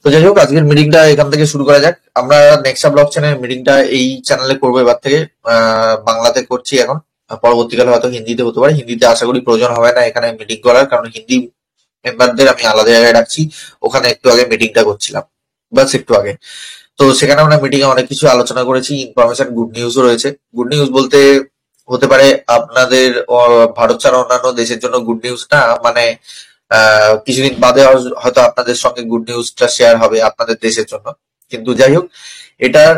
তো যাই হোক, আজকের মিটিংটা এখান থেকে শুরু করা যাক। আমরা নেক্সা ব্লক চ্যানেল মিটিংটা এই চ্যানেলে করবো এবার থেকে। বাংলাতে করছি এখন, পরবর্তীকালে হয়তো হিন্দিতে হতে পারে। হিন্দিতে আশা করি প্রয়োজন হবে না এখানে মিটিং করার, কারণ হিন্দি মেম্বারদের আমি আলাদা জায়গায় রাখছি। ওখানে একটু আগে মিটিংটা করছিলাম, বাস একটু আগে। তো সেখানে আমরা মিটিং এ অনেক কিছু আলোচনা করেছি, ইনফরমেশন, গুড নিউজও রয়েছে। গুড নিউজ বলতে হতে পারে আপনাদের ভারত ছাড়া অন্যান্য দেশের জন্য গুড নিউজ না, মানে কিছুদিন বাদে হয়তো আপনাদের সঙ্গে গুড নিউজটা শেয়ার হবে আপনাদের দেশের জন্য। কিন্তু যাই হোক, এটার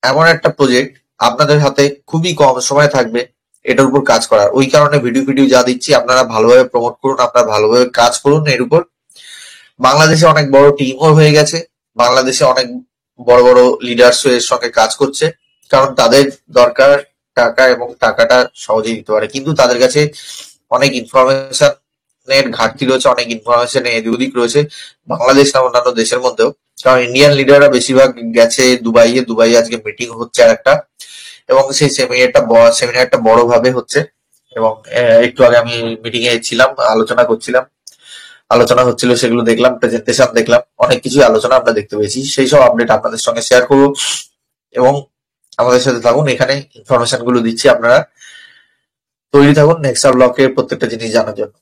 এমন একটা প্রজেক্ট আপনাদের হাতে খুবই কম সময় থাকবে এটার উপর কাজ করার। ওই কারণে ভিডিও ভিডিও যা দিচ্ছি আপনারা ভালোভাবে প্রমোট করুন, আপনারা ভালোভাবে কাজ করুন এর উপর। বাংলাদেশে অনেক বড় টিমও হয়ে গেছে, বাংলাদেশে অনেক বড় বড় লিডার্স এর সঙ্গে কাজ করছে, কারণ তাদের দরকার টাকা, এবং টাকাটা সহজেই দিতে পারে। কিন্তু তাদের কাছে অনেক ইনফরমেশন এর ঘাটতি রয়েছে, অনেক ইনফরমেশন এদিক ওদিক রয়েছে, বাংলাদেশ না অন্যান্য দেশের মধ্যেও। কারণ ইন্ডিয়ান লিডাররা বেশিরভাগ গেছে দুবাইয়ে। দুবাইয়ে আজকে মিটিং হচ্ছে আর একটা, এবং সেই সেমিনারটা বড় ভাবে হচ্ছে। এবং একটু আগে আমি মিটিং এ ছিলাম, আলোচনা হচ্ছিল, সেগুলো দেখলাম, প্রেজেন্টেশন দেখলাম, অনেক কিছু আলোচনা আমরা দেখতে পেয়েছি। সেই সব আপডেট আপনাদের সঙ্গে শেয়ার করবো, এবং আমাদের সাথে থাকুন। এখানে ইনফরমেশন গুলো দিচ্ছি, আপনারা তৈরি থাকুন নেক্সা ব্লকের প্রত্যেকটা জিনিস জানার জন্য।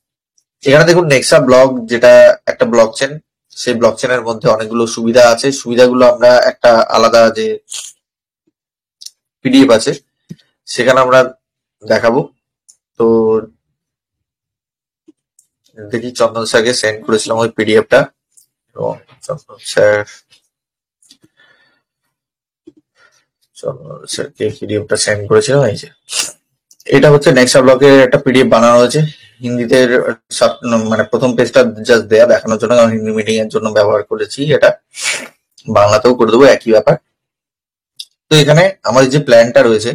এখানে দেখুন, নেক্সা ব্লক যেটা একটা ব্লক চেন, সেই ব্লক চেনের মধ্যে অনেকগুলো সুবিধা আছে। সুবিধাগুলো আমরা একটা আলাদা যে পিডিএফ আছে সেখানে আমরা দেখাবো। তো দেখি, চন্দন স্যারকে সেন্ড করেছিলাম ওই পিডিএফটা, এবং চন্দন স্যারকে পিডিএফটা সেন্ড করেছিলাম। এই যে এটা হচ্ছে নেক্সা ব্লকের একটা পিডিএফ বানানো হয়েছে হিন্দিতে, মানে প্রথম পেজটা জাস্ট দেয়া দেখানোর জন্য, কারণ হিন্দি মিটিং এর জন্য ব্যবহার করেছি এটা। বাংলাতেও করে দেবো, একই ব্যাপার। তো এখানে আমাদের যে প্ল্যানটা রয়েছে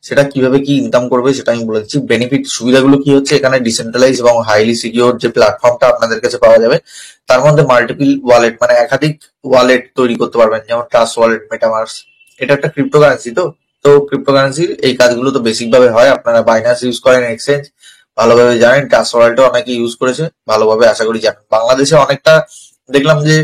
সেটা কিভাবে কি ইনকাম করবে সেটা আমি বলে দিচ্ছি। বেনিফিট সুবিধাগুলো কি হচ্ছে, এখানে ডিসেন্ট্রালাইজ এবং হাইলি সিকিউর যে প্ল্যাটফর্মটা আপনাদের কাছে পাওয়া যাবে, তার মধ্যে মাল্টিপল ওয়ালেট, মানে একাধিক ওয়ালেট তৈরি করতে পারবেন, যেমন ট্রাস্ট ওয়ালেট, মেটামার্স। এটা একটা ক্রিপ্টোকারেন্সি। তো ক্রিপ্টোকারেন্সির এই কাজগুলো তো বেসিক ভাবে হয়। আপনারা বাইন্যান্স ইউজ করেন, এক্সচেঞ্জ ভালোভাবে জানেন, ট্রাস্ট ওয়ালেটও অনেকে ইউজ করেছে ভালোভাবে, আশা করি জানেন। বাংলাদেশে অনেকটা দেখলাম যে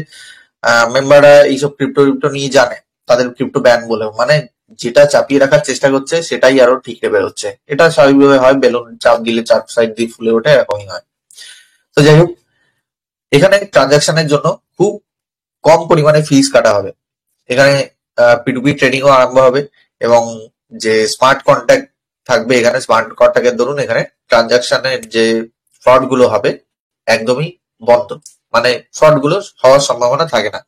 মেম্বাররা এইসব ক্রিপ্টো নিয়ে জানে, তাদের ক্রিপ্টো ব্যান বলে, মানে যেটা চাপিয়ে রাখার চেষ্টা করছে সেটাই আরো ঠিকরে বেরোচ্ছে। এটা স্বাভাবিকভাবে হয়, বেলুন চাপ দিলে চার সাইড দিয়ে ফুলে ওঠে, এরকমই হয়। তো যাই হোক, এখানে ট্রানজাকশনের জন্য খুব কম পরিমাণে ফিস কাটা হবে। এখানে পিটুপি ট্রেডিংও আরম্ভ হবে, এবং যে স্মার্ট কন্ট্যাক্ট থাকবে এখানে, স্মার্ট কন্ট্যাক্টের দরুন এখানে ট্রানজাকশনের যে ফ্রড গুলো হবে একদমই বন্ধ, মানে ফ্রড গুলো হওয়ার সম্ভাবনা থাকে না।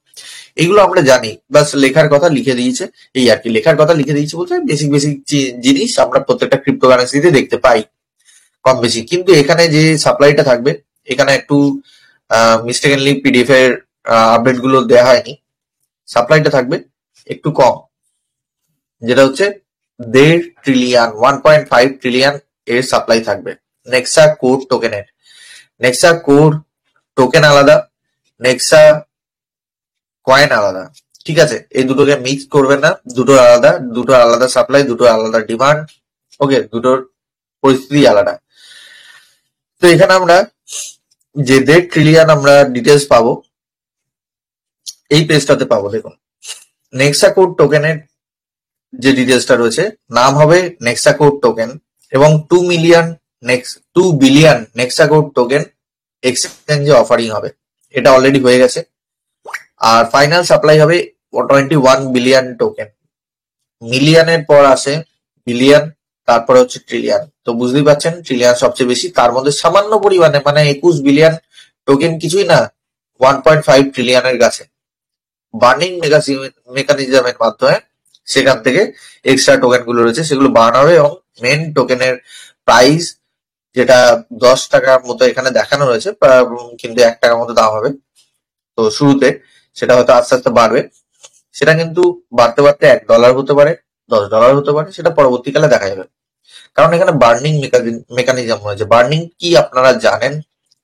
এগুলো আমরা জানি, বাস লেখার কথা লিখে দিয়েছে, এই আর কি। লেখার কথা লিখে দিয়েছে বলতে বেসিক বেসিক জিনিস আমরা প্রত্যেকটা ক্রিপ্টোকারেন্সিতে দেখতে পাই কম বেশি। কিন্তু এখানে যে সাপ্লাইটা থাকবে, এখানে একটু মিস্টেকেনলি পিডিএফ এর আপডেট গুলো দেওয়া হয়নি। সাপ্লাইটা থাকবে একটু কম, যেটা হচ্ছে 1.5 ট্রিলিয়ন, 1.5 ট্রিলিয়ন এর সাপ্লাই থাকবে নেক্সা কোর টোকেনের। নেক্সা কোর টোকেন আলাদা, নেক্সা কয়েন আলাদা, ঠিক আছে? এই দুটোকে মিক্স করবেন না, দুটোর আলাদা সাপ্লাই, দুটোর আলাদা ডিমান্ড, ওকে, দুটোর পরিস্থিতি আলাদা। তো এখানে আমরা যে 1.5 ট্রিলিয়ন আমরা ডিটেলস পাবো এই পেজটাতে পাবো। দেখুন, নেক্সা কোড টোকেনের যে ডিটেলসটা রয়েছে, নাম হবে নেক্সা কোড টোকেন, এবং 2 বিলিয়ন নেক্সা কোড টোকেন এক্সচেঞ্জে অফারিং হবে। এটা অলরেডি হয়ে গেছে। আর ফাইনাল সাপ্লাই হবে 21 বিলিয়ন টোকেন। মিলিয়নের পর আসে বিলিয়ন, তারপরে হচ্ছে ট্রিলিয়ন। তো বুঝতেই পারছেন, ট্রিলিয়ন সবচেয়ে বেশি, তার মধ্যে সামান্য পরিমাণে, মানে 21 বিলিয়ন টোকেন কিছুই না 1.5 ট্রিলিয়নের কাছে। বার্নিং মেকানিজমের মাধ্যমে সেখান থেকে এক্সট্রা টোকেন গুলো রয়েছে সেগুলো বার্ন হবে, এবং মেন টোকেনের প্রাইস যেটা 10 টাকার মতো এখানে দেখানো রয়েছে, কিন্তু 1 টাকার মতো দাম হবে। তো শুরুতে সেটা হয়তো আস্তে আস্তে বাড়বে, সেটা কিন্তু বাড়তে বাড়তে $1 হতে পারে, $10 হতে পারে, সেটা পরবর্তীকালে দেখা যাবে। কারণ এখানে বার্নিং মেকানিজম রয়েছে। বার্নিং কি আপনারা জানেন,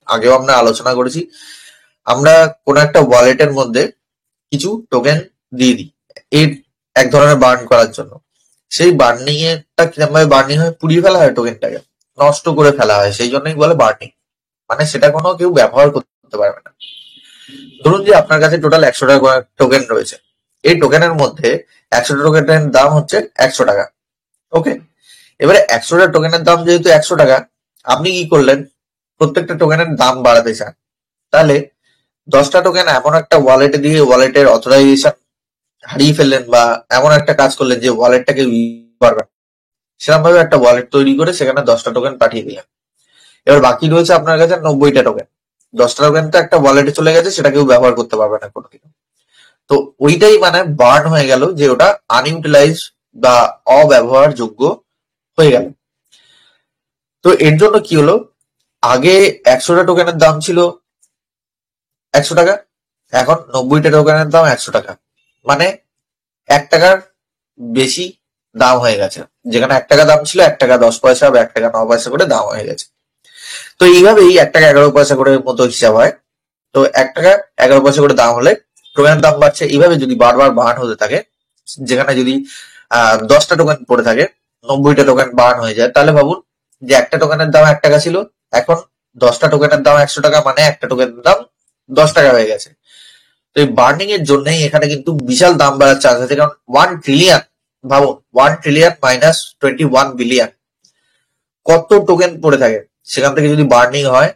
আগেও আমরা আলোচনা করেছি। আমরা কোন একটা ওয়ালেটের মধ্যে কিছু টোকেন দিয়ে দিই এর এক ধরনের বার্ন করার জন্য। সেই বার্নিং এরটা কিরকম ভাবে বার্নিং হয়, পুড়িয়ে ফেলা হয় টোকেনটাকে, নষ্ট করে ফেলা হয়, সেই জন্যই বলে বার্নিং, মানে সেটা কোনো কেউ ব্যবহার করতে পারবে না। ধরুন যে আপনার কাছে টোটাল 100টা টোকেন রয়েছে, এই টোকেনের মধ্যে 100টা টোকেনের দাম হচ্ছে 100 টাকা। ওকে, এবারে 100টা টোকেনের দাম যেহেতু 100 টাকা, আপনি কি করলেন, প্রত্যেকটা টোকেনের দাম বাড়াতে চান, তাহলে 10টা টোকেন এমন একটা ওয়ালেটে দিয়ে ওয়ালেটের অথরাইজেশন হারিয়ে ফেললেন, বা এমন একটা কাজ করলেন যে ওয়ালেটটাকে পারবেন, সেরকম ভাবে একটা ওয়ালেট তৈরি করে সেখানে 10টা টোকেন পাঠিয়ে দিলেন। এবার বাকি রয়েছে আপনার কাছে 90টা টোকেন। 10টা টোকেন তো একটা ওয়ালেটে চলে গেছে, সেটা কেউ ব্যবহার করতে পারবে না কোনোদিন। তো ওইটাই মানে বার্ন হয়ে গেল, যে ওটা আনইউটিলাইজ বা অব্যবহারযোগ্য হয়ে গেল। তো এর জন্য কি হলো, আগে 100টা টোকেনের দাম ছিল 100 টাকা, এখন 90টা টোকেনের দাম 100 টাকা, মানে 1 টাকার বেশি দাম হয়ে গেছে। যেখানে 1 টাকা দাম ছিল 1 টাকা 10 পয়সা বা 1 টাকা 9 পয়সা করে দাম হয়ে গেছে। তো এইভাবেই 1 টাকা 11 পয়সা করে মতো হিসাব হয়। তো 1 টাকা 11 পয়সা করে দাম হলে টোকেনের দাম বাড়ছে। এইভাবে যদি বারবার বার্ন হতে থাকে, যেখানে যদি 10টা টোকেন পড়ে থাকে, 90টা টোকেন বার্ন হয়ে যায়, তাহলে ভাবুন যে একটা টোকেনের দাম 1 টাকা ছিল, এখন 10টা টোকেনের দাম 100 টাকা, মানে একটা টোকেনের দাম 10 টাকা হয়ে গেছে। তো এই বার্নিং এর জন্যই এখানে কিন্তু বিশাল দাম বাড়ার চান্স আছে, কারণ 1 ট্রিলিয়ন, ভাবুন 1 ট্রিলিয়ন মাইনাস 21 বিলিয়ন, কত টোকেন পড়ে থাকে, সেখান থেকে যদি বার্নিং হয়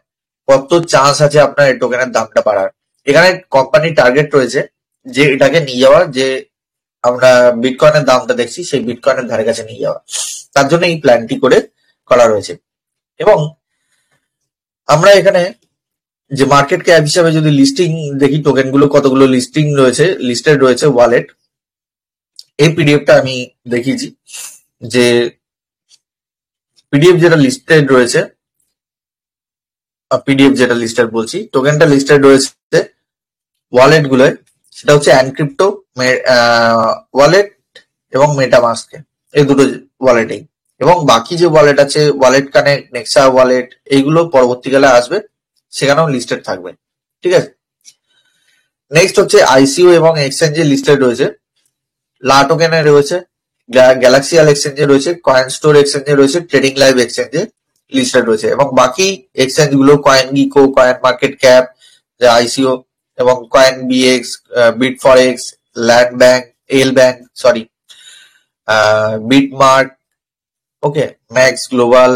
কত চান্স আছে আপনার এই টোকেনের দামটা বাড়ার। এখানে কোম্পানির টার্গেট রয়েছে যে এটাকে নিয়ে যাওয়া, যে আমরা বিটকয়েনের দামটা দেখছি সেই বিটকয়েনের ধারে কাছে নিয়ে যাওয়া, তার জন্য এই প্ল্যানটি করা রয়েছে। এবং আমরা এখানে যে মার্কেট ক্যাপ হিসাবে যদি লিস্টিং দেখি, টোকেন গুলো কতগুলো লিস্টিং রয়েছে, লিস্টেড রয়েছে ওয়ালেট, এই পিডিএফটা আমি দেখিয়েছি, যে পিডিএফ যেটা লিস্টেড রয়েছে, পিডিএফ যেটা লিস্টেড বলছি, টোকেনটা লিস্টেড রয়েছে ওয়ালেট গুলোয়, সেটা হচ্ছে এনক্রিপ্টো ওয়ালেট এবং মেটামাস্কে, এই দুটো ওয়ালেটেই। এবং বাকি যে ওয়ালেট আছে, ওয়ালেট কানেক্ট, নেক্সা ওয়ালেট, এইগুলো পরবর্তীকালে আসবে, সেখানেও লিস্টেড থাকবে। ঠিক আছে, নেক্সট হচ্ছে আইসিও এবং এক্সচেঞ্জে লিস্টেড রয়েছে, লা টোকেনে রয়েছে, গ্যালাক্সিয়াল এক্সচেঞ্জে রয়েছে, কয়েন স্টোর এক্সচেঞ্জে রয়েছে, ট্রেডিং লাইভ এক্সচেঞ্জে লিস্টেড রয়েছে। এবং বাকি এক্সচেঞ্জ গুলো কয়েন গিকো, কয়েন মার্কেট ক্যাপ, আইসিও, এবং কয়েন বিএক্স, বিট ফরেক্স, ল্যান্ড ব্যাংক, এল ব্যাংক, সরি, বিটমার্ট, ওকে, ম্যাক্স গ্লোবাল,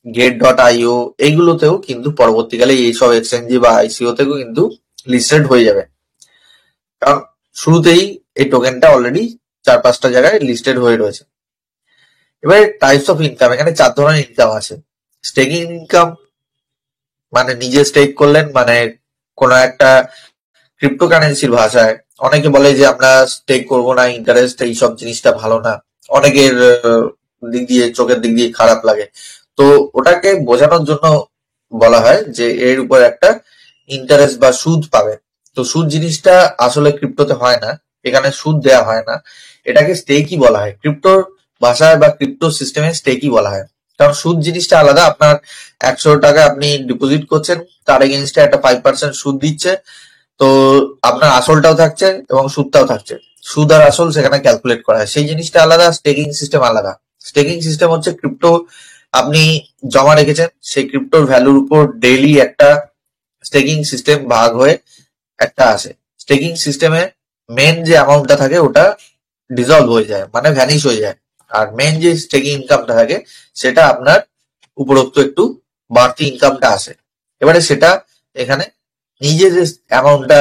গেট.io, এইগুলোতেও কিন্তু পরবর্তীকালে এইসব এক্সচেঞ্জে বা আইসিও থেকেও কিন্তু লিস্টেড হয়ে যাবে, কারণ শুরুতেই এই টোকেনটা অলরেডি 4-5টা জায়গায় লিস্টেড হয়ে রয়েছে। এবারে টাইপস অফ ইনকাম, এখানে 4 ধরনের ইনকাম আছে। স্টেকিং ইনকাম, মানে নিজে স্টেক করলেন, মানে কোন একটা ক্রিপ্টোকারেন্সির ভাষায় অনেকে বলে যে আমরা স্টেক করবো না, ইন্টারেস্ট এইসব জিনিসটা ভালো না, অনেকের দিক দিয়ে, চোখের দিক দিয়ে খারাপ লাগে। তো ওটাকে বোঝানোর জন্য বলা হয় যে এর উপর একটা ইন্টারেস্ট বা সুদ পাবে। তো সুদ জিনিসটা আসলে ক্রিপ্টোতে হয় না, এখানে সুদ দেয়া হয় না, এটাকে স্টেকই বলা হয়। ক্রিপ্টোর ভাষায় বা ক্রিপ্টো সিস্টেমে স্টেকই বলা হয়, কারণ সুদ জিনিসটা আলাদা। আপনার 100 টাকা আপনি ডিপোজিট করছেন, তার এগেনস্টে একটা 5% সুদ দিচ্ছে, তো আপনার আসলটাও থাকছে এবং সুদটাও থাকছে, সুদ আর আসল সেখানে ক্যালকুলেট করা হয়, সেই জিনিসটা আলাদা, স্টেকিং সিস্টেম আলাদা। স্টেকিং সিস্টেম হচ্ছে ক্রিপ্টো আপনি জমা রেখেছেন, সেই ক্রিপ্টোর ভ্যালুর উপর ডেইলি একটা স্টেকিং সিস্টেম ভাগ হয়ে একটা আসে। স্টেকিং সিস্টেমে মেন যে অ্যামাউন্টটা থাকে ওটা ডিজলভ হয়ে যায়, মানে ভ্যানিশ হয়ে যায়, আর মেন যে স্টেকিং ইনকামটা থাকে সেটা আপনার উপরোক্ত একটু বাড়তি ইনকামটা আসে। এবারে সেটা এখানে নিজে যে অ্যামাউন্টটা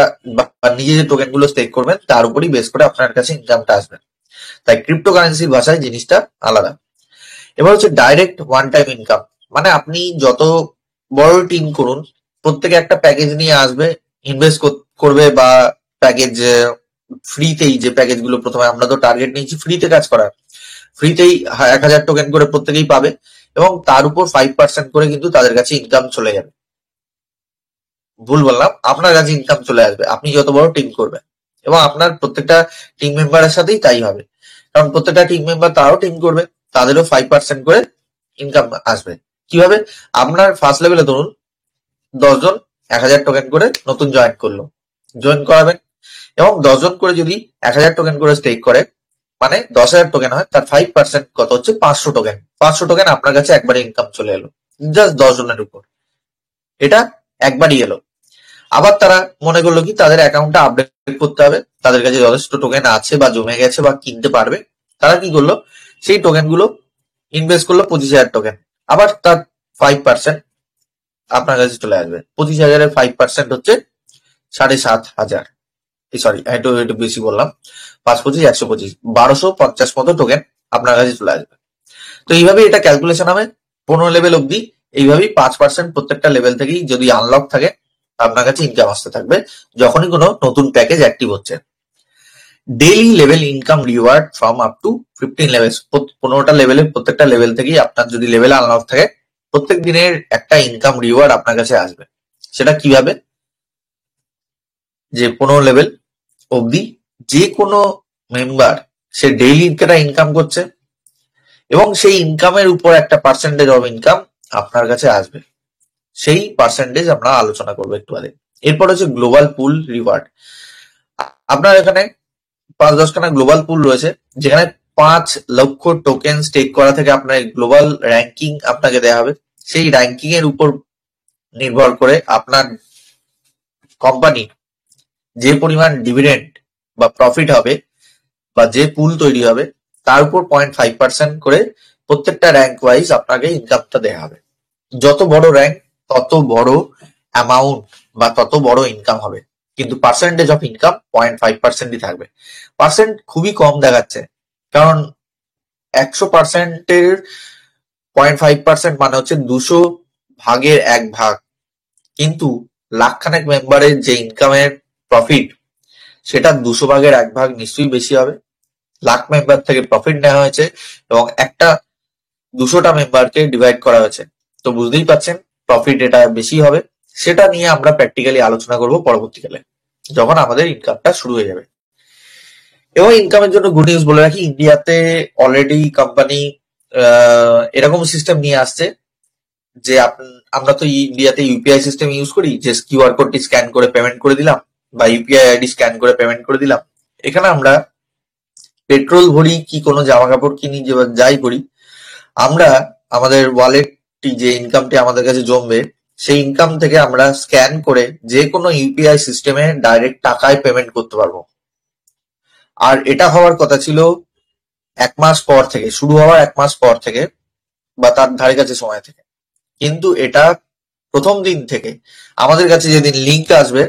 বা নিজে যে টোকেন গুলো স্টেক করবেন তার উপরই বেস করে আপনার কাছে ইনকামটা আসবে, তাই ক্রিপ্টোকারেন্সির ভাষায় জিনিসটা আলাদা। এবার হচ্ছে ডাইরেক্ট ওয়ান টাইম ইনকাম, মানে আপনি যত বড় টিম করুন, প্রত্যেকে একটা প্যাকেজ নিয়ে আসবে, ইনভেস্ট করবে, বা প্যাকেজ ফ্রিতেই, যে প্যাকেজ গুলো প্রথমে আমরা তো টার্গেট নিয়েছি ফ্রিতে কাজ করার, ফ্রিতেই 1000 টোকেন করে প্রত্যেকেই পাবে, এবং তার উপর 5% করে কিন্তু তাদের কাছে ইনকাম চলে যাবে। ভুল বললাম, আপনার কাছে ইনকাম চলে আসবে আপনি যত বড় টিম করবেন, এবং আপনার প্রত্যেকটা টিম মেম্বারের সাথেই তাই হবে, কারণ প্রত্যেকটা টিম মেম্বার তারাও টিম করবে, তাদেরও 5% করে ইনকাম আসবে। কিভাবে, আপনার ফার্স্ট লেভেলে ধরুন 10 জন 1000 টোকেন করে নতুন জয়েন করাবেন, এবং 10 জন করে যদি 1000 টোকেন করে স্টেক করে, মানে 10,000 টোকেন হয়, তার 5% কত হচ্ছে 500 টোকেন। 500 টোকেন আপনার কাছে একবারে ইনকাম চলে এলো, জাস্ট 10 জনের উপর, এটা একবারই এলো। আবার তারা মনে করলো কি তাদের অ্যাকাউন্টটা আপডেট করতে হবে, তাদের কাছে যথেষ্ট টোকেন আছে বা জমে গেছে বা কিনতে পারবে, তারা কি করলো সেই টোকেন গুলো ইনভেস্ট করলো 25,000 টোকেন। আবার তার 5% আপনার কাছে চলে আসবে। 25,000-এর 5% হচ্ছে 7,500। সরি, একটু একটু বেশি বললাম, 5-25 125 1250 মতো টোকেন আপনার কাছে চলে আসবে। তো এইভাবে এটা ক্যালকুলেশন হবে 15 লেভেল অব্দি। এইভাবেই 5% প্রত্যেকটা লেভেল থেকেই যদি আনলক থাকে আপনার কাছে ইনকাম আসতে থাকবে যখনই কোনো নতুন প্যাকেজ অ্যাক্টিভ হচ্ছে। Daily level income reward from up to 15 level. 15টা লেভেলের প্রত্যেকটা লেভেল থেকেই আপনার যদি লেভেল আনলক থাকে প্রত্যেক দিনের একটা ইনকাম রিওয়ার্ড আপনার কাছে আসবে। সেটা কিভাবে, যে 15 লেভেল অবধি যে কোনো মেম্বার সে ডেইলি একটা ইনকাম করছে এবং সেই ইনকামের উপর একটা পার্সেন্টেজ অফ ইনকাম আপনার কাছে আসবে। সেই পার্সেন্টেজ আমরা আলোচনা করবো একটু আগে। এরপর হচ্ছে গ্লোবাল পুল রিওয়ার্ড। আপনার এখানে 5-10খানা গ্লোবাল পুল রয়েছে যেখানে 5 লক্ষ টোকেন স্টেক করা থেকে আপনার গ্লোবাল র্যাঙ্কিং আপনাকে দেওয়া হবে। সেই র্যাঙ্কিং এর উপর নির্ভর করে আপনার কোম্পানি যে পরিমাণ ডিভিডেন্ড বা প্রফিট হবে বা যে পুল তৈরি হবে তার উপর 0.5% করে প্রত্যেকটা র্যাঙ্ক ওয়াইজ আপনাকে ইনকামটা দেওয়া হবে। যত বড় র্যাঙ্ক তত বড় অ্যামাউন্ট বা তত বড় ইনকাম হবে, কিন্তু পার্সেন্টেজ অফ ইনকাম 0.5%ই থাকবে। পার্সেন্ট খুবই কম দেখাচ্ছে, কারণ 100%-এর 0.5% মানে হচ্ছে 200 ভাগের 1 ভাগ, কিন্তু লাখখানেক মেম্বারের যে ইনকামের প্রফিট সেটা 200 ভাগের 1 ভাগ নিশ্চয়ই বেশি হবে। লাখ মেম্বার থেকে প্রফিট নেওয়া হয়েছে এবং একটা 200টা মেম্বারকে ডিভাইড করা হয়েছে, তো বুঝতেই পাচ্ছেন প্রফিট এটা বেশি হবে। সেটা নিয়ে আমরা প্র্যাকটিক্যালি আলোচনা করব পরবর্তীকালে যখন আমাদের ইনকামটা শুরু হয়ে যাবে। এবং ইনকামের জন্য গুড নিউজ বলে রাখি, ইন্ডিয়াতে অলরেডি কোম্পানি এরকম সিস্টেম নিয়ে আসছে যে আমরা তো ইন্ডিয়াতে ইউপিআই সিস্টেম ইউজ করি, যে কিউআর কোডটি স্ক্যান করে পেমেন্ট করে দিলাম বা ইউপিআই আইডি স্ক্যান করে পেমেন্ট করে দিলাম। এখানে আমরা পেট্রোল ভরি কি কোনো জামা কাপড় কিনি, যাই করি, আমরা আমাদের ওয়ালেটটি যে ইনকামটি আমাদের কাছে জমবে সেই ইনকাম থেকে আমরা স্ক্যান করে যে কোনো ইউপিআই সিস্টেমে ডাইরেক্ট টাকায় পেমেন্ট করতে পারবো। আর এটা হওয়ার কথা ছিল 1 মাস পর থেকে, শুরু হওয়ার 1 মাস পর থেকে বা তার ধারে কাছে সময় থেকে, কিন্তু এটা প্রথম দিন থেকে আমাদের কাছে যেদিন লিঙ্ক আসবে,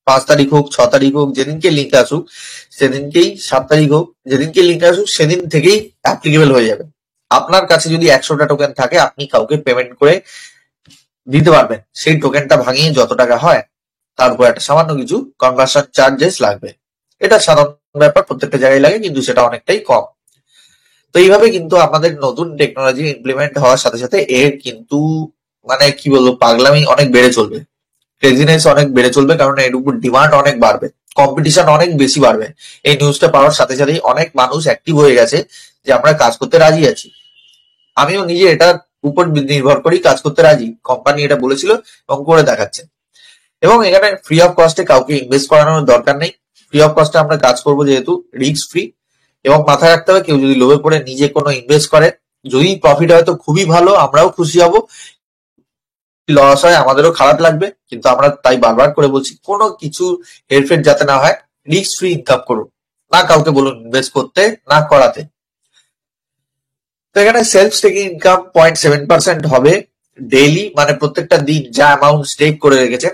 5 তারিখ হোক 6 তারিখ হোক, যেদিনকে লিঙ্ক আসুক সেদিনকেই, 7 তারিখ হোক, যেদিনকে লিঙ্ক আসুক সেদিন থেকেই অ্যাপ্লিকেবল হয়ে যাবে। আপনার কাছে যদি 100টা টোকেন থাকে আপনি কাউকে পেমেন্ট করে দিতে পারবেন, সেই টোকেনটা ভাঙিয়ে যত টাকা হয় তার উপর একটা সামান্য কিছু কনভার্সন চার্জেস লাগবে। এটা সাধারণ ব্যাপার, প্রত্যেকটা জায়গায় লাগে, কিন্তু সেটা অনেকটাই কম। তো এইভাবে কিন্তু আমাদের নতুন টেকনোলজি ইমপ্লিমেন্ট হওয়ার সাথে সাথে এর কিন্তু মানে কি বলবো পাগলামি অনেক বেড়ে চলবে, ক্রেজিনেস অনেক বেড়ে চলবে, কারণ এর উপর ডিমান্ড অনেক বাড়বে, কম্পিটিশন অনেক বেশি বাড়বে। এই নিউজটা পাওয়ার সাথে সাথেই অনেক মানুষ অ্যাক্টিভ হয়ে গেছে যে আমরা কাজ করতে রাজি আছি। আমিও নিজে এটার উপর নির্ভর করেই কাজ করতে রাজি, কোম্পানি এটা বলেছিল এবং করে দেখাচ্ছে। এবং এখানে ফ্রি অফ কস্টে কাউকে ইনভেস্ট করানোর দরকার নেই, ফ্রি অফ কস্টে আমরা কাজ করবো যেহেতু রিস্ক ফ্রি। এবং মাথায় রাখতে হবে কেউ যদি লোভে পড়ে নিজে কোনো ইনভেস্ট করে, যদি প্রফিট হয় তো খুবই ভালো, আমরাও খুশি হব, লস হয় আমাদেরও খারাপ লাগবে, কিন্তু আমরা তাই বারবার করে বলছি কোনো কিছু হেরফের যাতে না হয়, রিস্ক ফ্রি ইনকাম করুন, না কাউকে বলুন ইনভেস্ট করতে, না করাতে। তো এখানে সেলফ স্টেকিং ইনকাম 0.7% হবে ডেইলি, মানে প্রত্যেকটা দিন যা অ্যামাউন্ট স্টেক করে রেখেছেন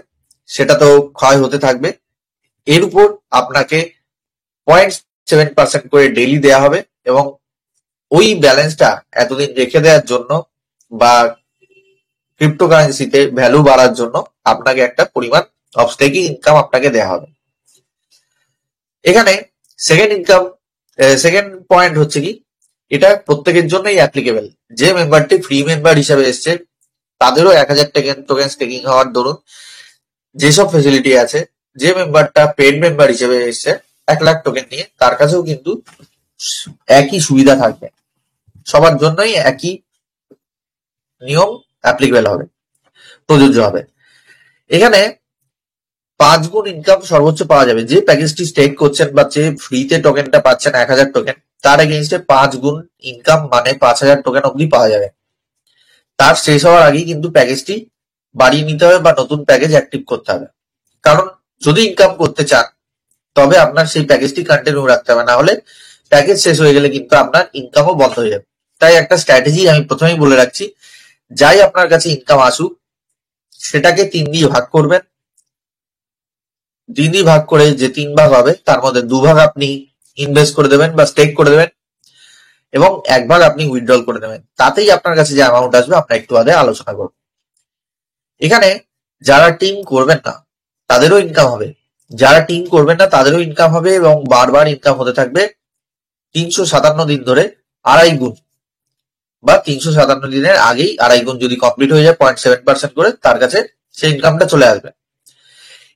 সেটা তো ক্ষয় হতে থাকবে। এর উপর আপনাকে 0.7% করে ডেইলি দেওয়া হবে এবং ওই ব্যালেন্সটা এতদিন রেখে দেওয়ার জন্য বা ক্রিপ্টোকারেন্সিতে ভ্যালু বাড়ার জন্য আপনাকে একটা পরিমাণ অফ স্টেকিং ইনকাম আপনাকে দেওয়া হবে। এখানে সেকেন্ড পয়েন্ট হচ্ছে কি, এটা প্রত্যেকের জন্যই অ্যাপ্লিকেবল। যে মেম্বারটি ফ্রি মেম্বার হিসাবে এসছে তাদেরও 1000 টোকেন স্টেকিং হওয়ার দরুন যেসব ফেসিলিটি আছে, যে মেম্বারটা পেড মেম্বার হিসেবে এসছে 1 লাখ টোকেন নিয়ে তার কাছেও কিন্তু একই সুবিধা থাকবে, সবার জন্যই একই নিয়ম অ্যাপ্লিকেবল হবে, প্রযোজ্য হবে। এখানে 5 গুণ ইনকাম সর্বোচ্চ পাওয়া যাবে। যে প্যাকেজটি স্টেক করছেন বা যে ফ্রিতে টোকেনটা পাচ্ছেন 1000 টোকেন, তার এগেইনস্টে 5 গুণ ইনকাম মানে 5000 টোকেন অব্দি পাওয়া যাবে। তার শেষ হওয়ার আগেই কিন্তু প্যাকেজটি বাড়িয়ে নিতে হবে বা নতুন প্যাকেজ অ্যাক্টিভ করতে হবে। কারণ যদি ইনকাম করতে চান তবে আপনার সেই প্যাকেজটি কন্টিনিউ রাখতে হবে, না হলে প্যাকেজ শেষ হয়ে গেলে কিন্তু আপনার ইনকামও বন্ধ হয়ে যাবে। তাই একটা স্ট্র্যাটেজি আমি প্রথমেই বলে রাখছি, যাই আপনার কাছে ইনকাম আসুক সেটাকে 3 দিয়ে ভাগ করবেন। 3 দিয়ে ভাগ করে যে 3 ভাগ হবে তার মধ্যে 2 ভাগ আপনি ইনভেস্ট করে দেবেন বা স্টেক করে দেবেন এবং 1 ভাগ আপনি উইথড্রল করে দেবেন। তাতেই আপনার কাছে যে অ্যামাউন্ট আসবে আমরা একটু আগে আলোচনা করব। এখানে যারা টিম করবেন না তাদেরও ইনকাম হবে, যারা টিম করবেন না তাদেরও ইনকাম হবে এবং বারবার ইনকাম হতে থাকবে 357 দিন ধরে 2.5 গুণ, বা 357 দিনের আগেই 2.5 গুণ যদি কমপ্লিট হয়ে যায় 0.7% করে, তার কাছে সেই ইনকামটা চলে আসবে।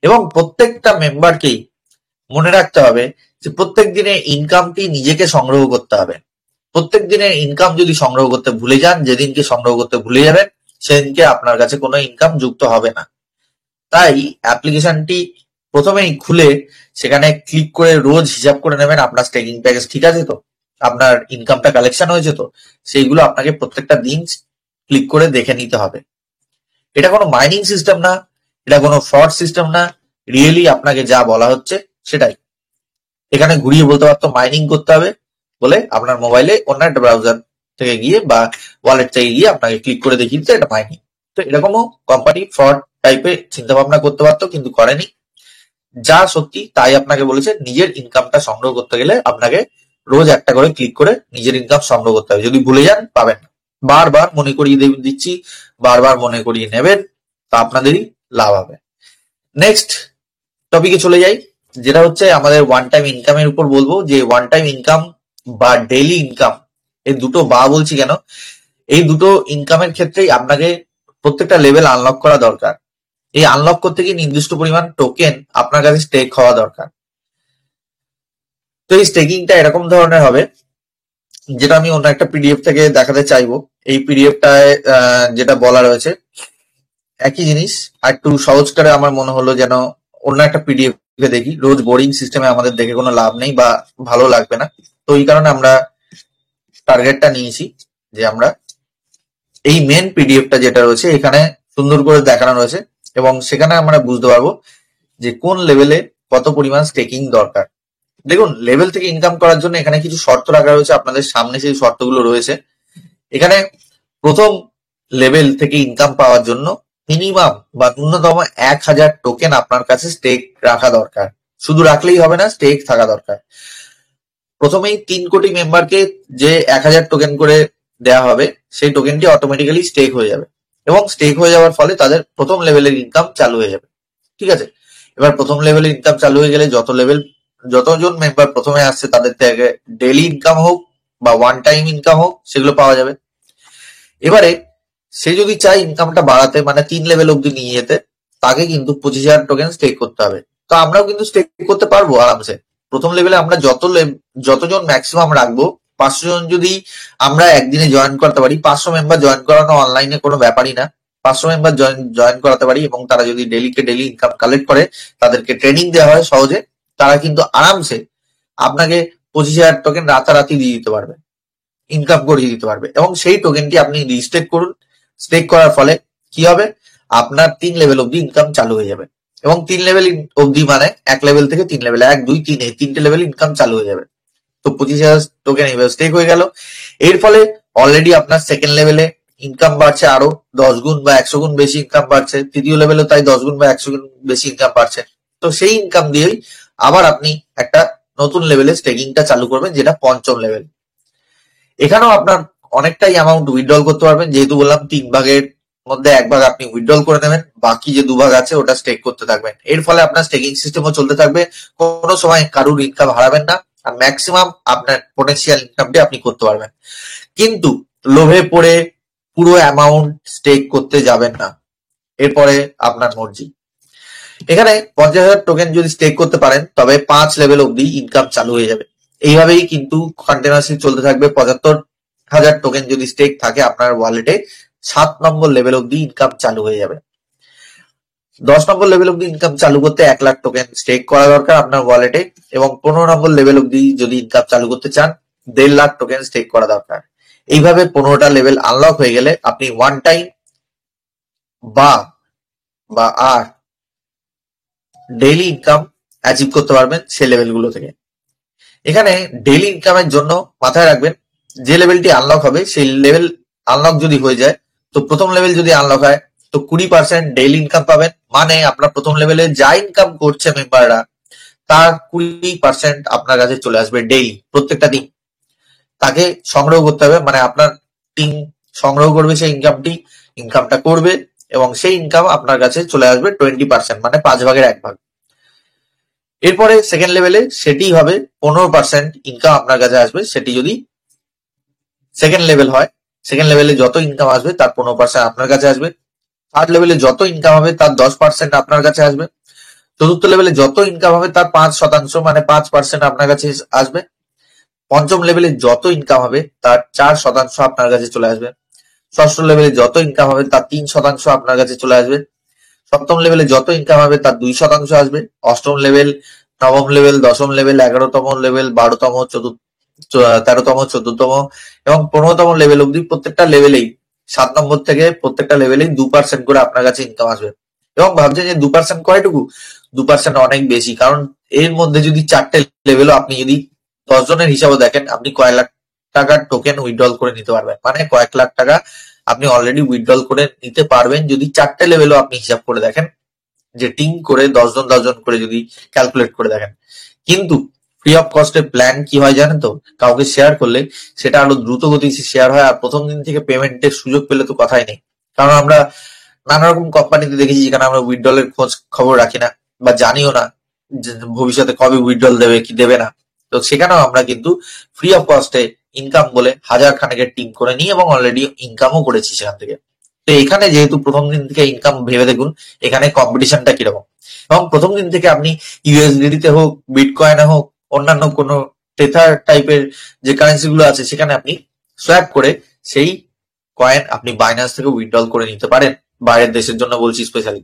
এবং প্রত্যেকটা মেম্বারকেই মনে রাখতে হবে যে প্রত্যেক দিনের ইনকামটি নিজেকে সংগ্রহ করতে হবে। প্রত্যেক দিনের ইনকাম যদি সংগ্রহ করতে ভুলে যান, যেদিনকে সংগ্রহ করতে ভুলে যাবেন সেদিনকে আপনার কাছে কোনো ইনকাম যুক্ত হবে না। তাই অ্যাপ্লিকেশনটি প্রথমেই খুলে সেখানে ক্লিক করে রোজ হিসাব করে নেবেন আপনার স্টেকিং প্যাকেজ ঠিক আছে তো, আপনার ইনকামটা কালেকশন হয়েছে তো, সেইগুলো আপনাকে প্রত্যেকটা দিন ক্লিক করে দেখে নিতে হবে। এটা কোনো মাইনিং সিস্টেম না, এটা কোনো ফ্রড সিস্টেম না, রিয়েলি আপনাকে যা বলা হচ্ছে সেটাই। এখানে ঘুরিয়ে বলতে পারতো মাইনিং করতে হবে বলে আপনার মোবাইলে অন্য একটা ব্রাউজার থেকে গিয়ে বা ওয়ালেট থেকে গিয়ে আপনাকে ক্লিক করে দেখিয়ে দিচ্ছে এটা মাইনিং। তো এরকমও কোম্পানি ফ্রড টাইপের চিন্তা ভাবনা করতে পারতো, কিন্তু করেনি। যা সত্যি তাই আপনাকে বলেছে, নিজের ইনকামটা সংগ্রহ করতে গেলে আপনাকে রোজ একটা করে ক্লিক করে নিজের ইনকাম সংগ্রহ করতে হবে। যদি ভুলে যান পাবেন না। বারবার মনে করিয়ে দিচ্ছি, বারবার মনে করিয়ে নেবেন, তা আপনাদেরই লাভ হবে। নেক্সট টপিকে চলে যাই, যেটা হচ্ছে আমাদের ওয়ান টাইম ইনকামের উপর বলবো। যে ওয়ান টাইম ইনকাম বা ডেইলি ইনকাম, এই দুটো বা বলছি কেন, এই দুটো ইনকামের ক্ষেত্রেই আপনাকে প্রত্যেকটা লেভেল আনলক করা দরকার। এই আনলক করতে গিয়ে নির্দিষ্ট পরিমাণ টোকেন আপনার কাছে স্টেক হওয়া দরকার। তো এই স্টেকিংটা এরকম ধরনের হবে, যেটা আমি অন্য একটা পিডিএফ থেকে দেখাতে চাইবো। এই পিডিএফটায় যেটা বলা রয়েছে একই জিনিস, আর একটু সহজ করে আমার মনে হলো যেন অন্য একটা পিডিএফ দেখি। রোজ বোরিং সিস্টেমে আমাদের দেখে কোনো লাভ নেই বা ভালো লাগবে না। তো এই কারণে আমরা টার্গেটটা নিয়েছি যে আমরা এই মেন পিডিএফটা যেটা রয়েছে এখানে সুন্দর করে দেখানো রয়েছে এবং সেখানে আমরা বুঝতে পারবো যে কোন লেভেলে কত পরিমাণ স্টেকিং দরকার। দেখুন, লেভেল থেকে ইনকাম করার জন্য এখানে কিছু শর্ত রাখা রয়েছে, আপনাদের সামনে সেই শর্তগুলো রয়েছে। এখানে প্রথম লেভেল থেকে ইনকাম পাওয়ার জন্য মিনিমাম বা ন্যূনতম 1000 টোকেন আপনার কাছে স্টেক রাখা দরকার। শুধু রাখলেই হবে না, স্টেক থাকা দরকার। প্রথমেই 3 কোটি মেম্বারকে যে 1000 টোকেন করে দেওয়া হবে সেই টোকেনটি অটোমেটিক্যালি স্টেক হয়ে যাবে এবং স্টেক হয়ে যাওয়ার ফলে তাদের প্রথম লেভেলের ইনকাম চালু হয়ে যাবে। ঠিক আছে, এবার প্রথম লেভেলের ইনকাম চালু হয়ে গেলে যতজন মেম্বার প্রথমে আসছে তাদের থেকে ডেইলি ইনকাম হোক বা ওয়ান টাইম ইনকাম হোক সেগুলো পাওয়া যাবে। এবারে সে যদি চায় ইনকামটা বাড়াতে, মানে 3 লেভেল অব্দি নিয়ে যেতে, তাকে কিন্তু 25,000 টোকেন স্টেক করতে হবে। তো আমরাও কিন্তু স্টেক করতে পারবো আরামসে। প্রথম লেভেলে আমরা যতজন ম্যাক্সিমাম রাখবো, 500 জন যদি আমরা একদিনে জয়েন করতে পারি, 500 মেম্বার জয়েন করানো অনলাইনে কোনো ব্যাপারই না। 500 মেম্বার জয়েন করাতে পারি এবং তারা যদি ডেইলি ইনকাম কালেক্ট করে, তাদেরকে ট্রেনিং দেওয়া হয় সহজে, তারা কিন্তু আরামসে আপনাকে 25,000 টোকেন রাতারাতি দিয়ে দিতে পারবে, ইনকাম করিয়ে দিতে পারবে। এবং সেই টোকেনটি আপনি রিস্টেক করুন। স্টেক করার ফলে কি হবে, আপনার 3 লেভেল অব্দি ইনকাম চালু হয়ে যাবে। এবং 3 লেভেল অব্দি মানে 1 লেভেল থেকে 3 লেভেল, 1 2 3 এই 3টে লেভেল ইনকাম চালু হয়ে যাবে। তো 25,000 টোকেন এইভাবে স্টেক হয়ে গেল। এর ফলে অলরেডি আপনার সেকেন্ড লেভেলে ইনকাম বাড়ছে আরো 10 গুণ বা 100 গুণ বেশি ইনকাম বাড়ছে। তৃতীয় লেভেলে তাই 10 গুণ বা 100 গুণ বেশি ইনকাম বাড়ছে। তো সেই ইনকাম দিয়েই আবার আপনি একটা নতুন লেভেলে স্টেকিংটা চালু করবেন, যেটা পঞ্চম লেভেল। এখানেও আপনার অনেকটাই অ্যামাউন্ট উইথড্রল করতে পারবেন, যেহেতু বললাম 3 ভাগের মধ্যে 1 ভাগ আপনি উইথড্রল করে নেবেন, বাকি যে 2 ভাগ আছে ওটা স্টেক করতে থাকবেন। এর ফলে আপনার স্টেকিং সিস্টেমও চলতে থাকবে, কোনো সময় কারুর ইনকাম হারাবেন না, আর ম্যাক্সিমাম আপনার পোটেনশিয়াল ইনকামটি আপনি করতে পারবেন। কিন্তু লোভে পড়ে পুরো অ্যামাউন্ট স্টেক করতে যাবেন না, এরপরে আপনার মর্জি। এখানে 50,000 টোকেন যদি স্টেক করতে পারেন তবে 5 লেভেল অব্দি ইনকাম চালু হয়ে যাবে। এইভাবেই কিন্তু কন্টিনিউয়াসলি চলতে থাকবে। 75,000 টোকেন যদি স্টেক থাকে আপনার ওয়ালেটে, 7 নম্বর লেভেল অব্দি ইনকাম চালু হয়ে যাবে। 10 নম্বর লেভেল অব্দি ইনকাম চালু করতে 1 লাখ টোকেন স্টেক করা দরকার আপনার ওয়ালেটে, এবং 15 নম্বর লেভেল অব্দি যদি ইনকাম চালু করতে চান 1.5 লাখ টোকেন স্টেক করা দরকার। এইভাবে 15টা লেভেল আনলক হয়ে গেলে আপনি ওয়ান টাইম বা আর ডেইলি ইনকাম অ্যাচিভ করতে পারবেন সেই লেভেলগুলো থেকে। এখানে ডেইলি ইনকামের জন্য মাথায় রাখবেন, যে লেভেলটি আনলক হবে সেই লেভেল আনলক যদি হয়ে যায়, তো প্রথম লেভেল যদি আনলক হয় তো 20% ডেইলি ইনকাম পাবেন। মানে আপনার প্রথম লেভেলে যা ইনকাম করছে মেম্বাররা, তার 20% আপনার কাছে চলে আসবে ডেইলি, প্রত্যেকটা দিন। তাকে সংগ্রহ করতে হবে, মানে আপনার টিম সংগ্রহ করবে সেই ইনকামটা করবে, এবং সেই ইনকাম আপনার কাছে চলে আসবে 20%, মানে 5/1 এরপরে সেকেন্ড লেভেলে সেটি হবে 15% ইনকাম আপনার কাছে আসবে, সেটি যদি সেকেন্ড লেভেল হয়। সেকেন্ড লেভেলে যত ইনকাম আসবে তার 15% আপনার কাছে আসবে। থার্ড লেভেলে যত ইনকাম হবে তার 10% আপনার কাছে আসবে। চতুর্থ লেভেলে যত ইনকাম হবে তার 5%, মানে 5% আপনার কাছে আসবে। পঞ্চম লেভেলে যত ইনকাম হবে তার 4% আপনার কাছে চলে আসবে। ষষ্ঠ লেভেলে যত ইনকাম হবে তার 3% আপনার কাছে চলে আসবে। সপ্তম লেভেলে যত ইনকাম হবে তার 2% আসবে। অষ্টম লেভেল, নবম লেভেল, দশম লেভেল, 11তম লেভেল, 12তম, 13তম, 14তম এবং 15তম লেভেল অব্দি প্রত্যেকটা লেভেলেই 7 নম্বর থেকে প্রত্যেকটা লেভেলেই 2% করে আপনার কাছে ইনকাম আসবে। এবং ভাবছেন যে 2% কয়টুকু? 2% অনেক বেশি, কারণ এর মধ্যে যদি 4টে লেভেলও আপনি যদি 10 জনের হিসাবে দেখেন, আপনি কয় লাখ টাকার টোকেন উইথড্রল করে নিতে পারবেন, মানে কয়েক লাখ টাকা আপনি অলরেডি উইথড্রল করে নিতে পারবেন যদি 4টে লেভেলও আপনি হিসাব করে দেখেন, যে টিম করে 10 জন করে যদি ক্যালকুলেট করে দেখেন। কিন্তু ফ্রি অফ কস্টের প্ল্যান কি হয় জানেন তো? কাউকে শেয়ার করলে সেটা আরো দ্রুত গতিতে শেয়ার হয়, আর প্রথম দিন থেকে পেমেন্টের সুযোগ পেলে তো কথাই নেই। কারণ আমরা নানা রকম কোম্পানিতে দেখেছি যেখানে আমরা উইথড্রলের খোঁজ খবর রাখি না, বা জানিও না যে ভবিষ্যতে কবে উইথড্রল দেবে কি দেবে না। তো সেখানেও আমরা কিন্তু ফ্রি অফ কস্টে ইনকাম বলে 1000 খানেকের টিম করে নিই, এবং অলরেডি ইনকামও করেছি সেখান থেকে। তো এখানে যেহেতু প্রথম দিন থেকে ইনকাম, ভেবে দেখুন এখানে কম্পিটিশনটা কিরকম। এবং প্রথম দিন থেকে আপনি ইউএসডিটি তে হোক, বিটকয়েনে হোক, অন্যান্য কোনো টেথার টাইপের যে কারেন্সি গুলো আছে সেখানে আপনি সোয়াপ করে সেই কয়েন আপনি বাইন্যান্স থেকে উইথড্রল করে নিতে পারেন, বাইরের দেশের জন্য বলছি স্পেশালি।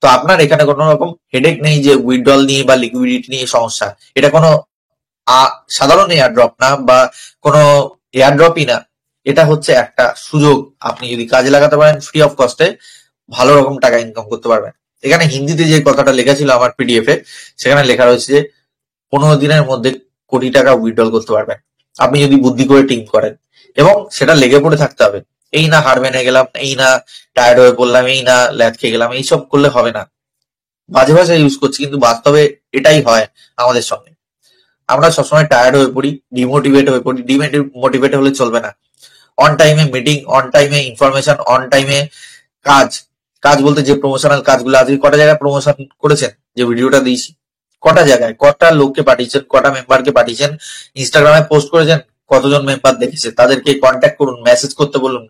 তো আপনার এখানে কোনো রকম হেডেক নেই যে উইথড্রল নিয়ে বা লিকুইডিটি নিয়ে সমস্যা। এটা কোনো সাধারণ এয়ারড্রপ না, বা কোনো এয়ারড্রপই না। এটা হচ্ছে একটা সুযোগ, আপনি যদি কাজে লাগাতে পারেন ফ্রি অফ কস্টে ভালো রকম টাকা ইনকাম করতে পারবেন। এখানে হিন্দিতে যে কথাটা লেখা ছিল আমার পিডিএফ এ, সেখানে লেখা রয়েছে যে 15 দিনের মধ্যে কোটি টাকা উইথড্রল করতে পারবেন, আপনি যদি বুদ্ধি করে টিম করেন, এবং সেটা লেগে পড়ে থাকতে হবে। এই না হার মেনে গেলাম, এই না টায়ার্ড হয়ে পড়লাম, এই না ল্যাদ খেয়ে গেলাম, এইসব করলে হবে না। বাজে ভাষা ইউজ করছি, কিন্তু বাস্তবে এটাই হয় আমাদের সঙ্গে। আমরা সবসময় টায়ার্ড হয়ে পড়ি, ডিমোটিভেট হয়ে পড়ি। ডিমোটিভেট হলে চলবে না। অন টাইমে মিটিং, অন টাইমে ইনফরমেশন, অন টাইমে কাজ। কাজ বলতে যে প্রমোশনাল কাজগুলো, আজকে কটা জায়গায় প্রমোশন করেছেন, যে ভিডিওটা দিয়েছি কটা জায়গায়, কটা লোককে পাঠিয়েছেন, কটা মেম্বারকে পাঠিয়েছেন, ইনস্টাগ্রামে পোস্ট করেছেন, কতজন মেম্বার দেখেছে, তাদেরকে কন্ট্যাক্ট করুন, মেসেজ করতে বলুন,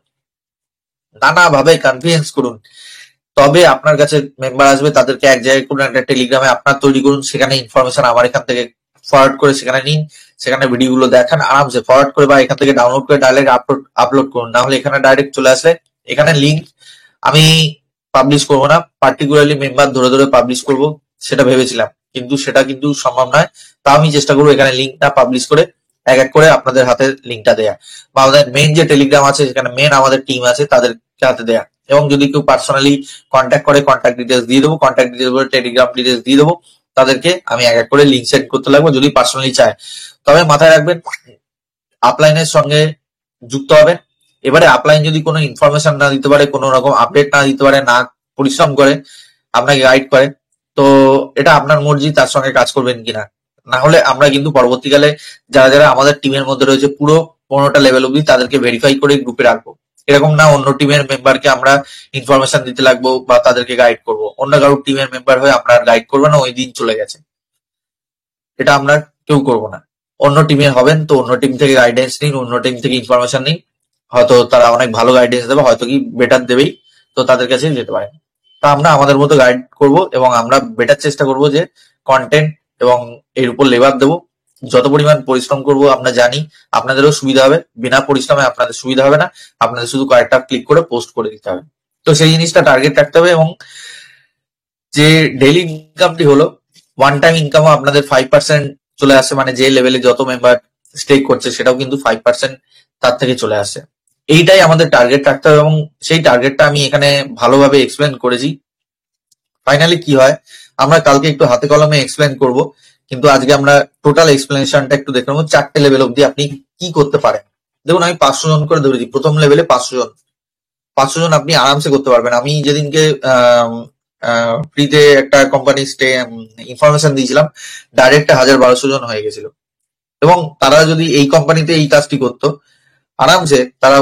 নানা ভাবে কনভিন্স করুন, তবে আপনার কাছে মেম্বার আসবে। তাদেরকে এক জায়গায় করুন, একটা টেলিগ্রামে আপনার তৈরি করুন, সেখানে ইনফরমেশন আমার এখান থেকে ফরওয়ার্ড করে সেখানে নিন, সেখানে ভিডিওগুলো দেখান আরামসে, ফরওয়ার্ড করে বা এখান থেকে ডাউনলোড করে ডাইরেক্ট আপলোড করুন। না হলে এখানে ডাইরেক্ট চলে আসলে এখানে লিঙ্ক আমি পাবলিশ করবো না, পার্টিকুলারলি মেম্বার ধরে ধরে পাবলিশ করব সেটা ভেবেছিলাম, কিন্তু সেটা কিন্তু সম্ভব নয়। তা আমি চেষ্টা করবো এখানে লিঙ্কটা পাবলিশ করে এক এক করে আপনাদের হাতে লিঙ্কটা দেয়া, বা আমাদের মেন যে টেলিগ্রাম আছে সেখানে মেন আমাদের টিম আছে তাদেরকে হাতে দেয়া। এবং যদি কেউ পার্সোনালি কন্ট্যাক্ট করে, কন্ট্যাক্ট ডিটেলস দিয়ে দেবো, কন্ট্যাক্ট ডিটেলস করে টেলিগ্রাম ডিটেলস দিয়ে দেবো, তাদেরকে আমি এক এক করে লিঙ্ক সেন্ড করতে লাগবো যদি পার্সোনালি চায়। তবে মাথায় রাখবেন আপলাইনের সঙ্গে যুক্ত হবেন। এবারে আপলাইন যদি কোনো ইনফরমেশন না দিতে পারে, কোনো রকম আপডেট না দিতে পারে, না পরিশ্রম করে আপনাকে গাইড করে, তো এটা আপনার মর্জি তার সঙ্গে কাজ করবেন কিনা। না হলে আমরা কিন্তু পরবর্তীকালে যারা যারা আমাদের টিমের মধ্যে রয়েছে পুরো 15টা লেভেল অব্দি তাদেরকে ভেরিফাই করে গ্রুপে রাখবো। এরকম না অন্য টিমের মেম্বারকে আমরা ইনফরমেশন দিতে লাগবো বা তাদেরকে গাইড করব, অন্য কারোর টিমের মেম্বার হয়ে আপনার গাইড করবে না, ওই দিন চলে গেছে, এটা আমরা কেউ করবো না। অন্য টিমের হবেন তো অন্য টিম থেকে গাইডেন্স নিন, অন্য টিম থেকে ইনফরমেশন নিন, হয়তো তারা অনেক ভালো গাইডেন্স দেবে, হয়তো কি বেটার দেবেই, তো তাদের কাছে যেতে পারেন। তা আমরা আমাদের মতো গাইড করব, এবং আমরা বেটার চেষ্টা করব যে কন্টেন্ট এবং এর উপর লেবার দেবো। যত পরিমাণ পরিশ্রম করব আমরা জানি আপনাদেরও সুবিধা হবে, বিনা পরিশ্রমে আপনাদের সুবিধা হবে না, আপনাদের শুধু কয়েকটা ক্লিক করে পোস্ট করে দিতে হবে। তো সেই জিনিসটা টার্গেট রাখতে হবে। এবং যে ডেইলি ইনকামটি হলো ওয়ান টাইম ইনকামও আপনাদের 5% চলে আসে, মানে যে লেভেলে যত মেম্বার স্টেক করছে সেটাও কিন্তু 5% তার থেকে চলে আসে। এইটাই আমাদের টার্গেট রাখতে হবে, এবং সেই টার্গেটটা আমি এখানে ভালোভাবে এক্সপ্লেন করেছি। ফাইনালি কি হয় আমরা কালকে একটু হাতে কলমে এক্সপ্লেন করব, কিন্তু আজকে আমরা টোটাল এক্সপ্লেনেশনটা একটু দেখে নেবো। 4টে লেভেল অব্দি আপনি কি করতে পারেন। দেখুন আমি 500 জন করে ধরেছি, প্রথম লেভেলে 500 জন আপনি আরামসে করতে পারবেন। আমি যেদিনকে ফ্রিতে একটা কোম্পানি ইনফরমেশন দিয়েছিলাম, ডাইরেক্ট 1000-1200 জন হয়ে গেছিল। এবং তারা যদি এই কোম্পানিতে এই কাজটি করতো, আরামসে তারা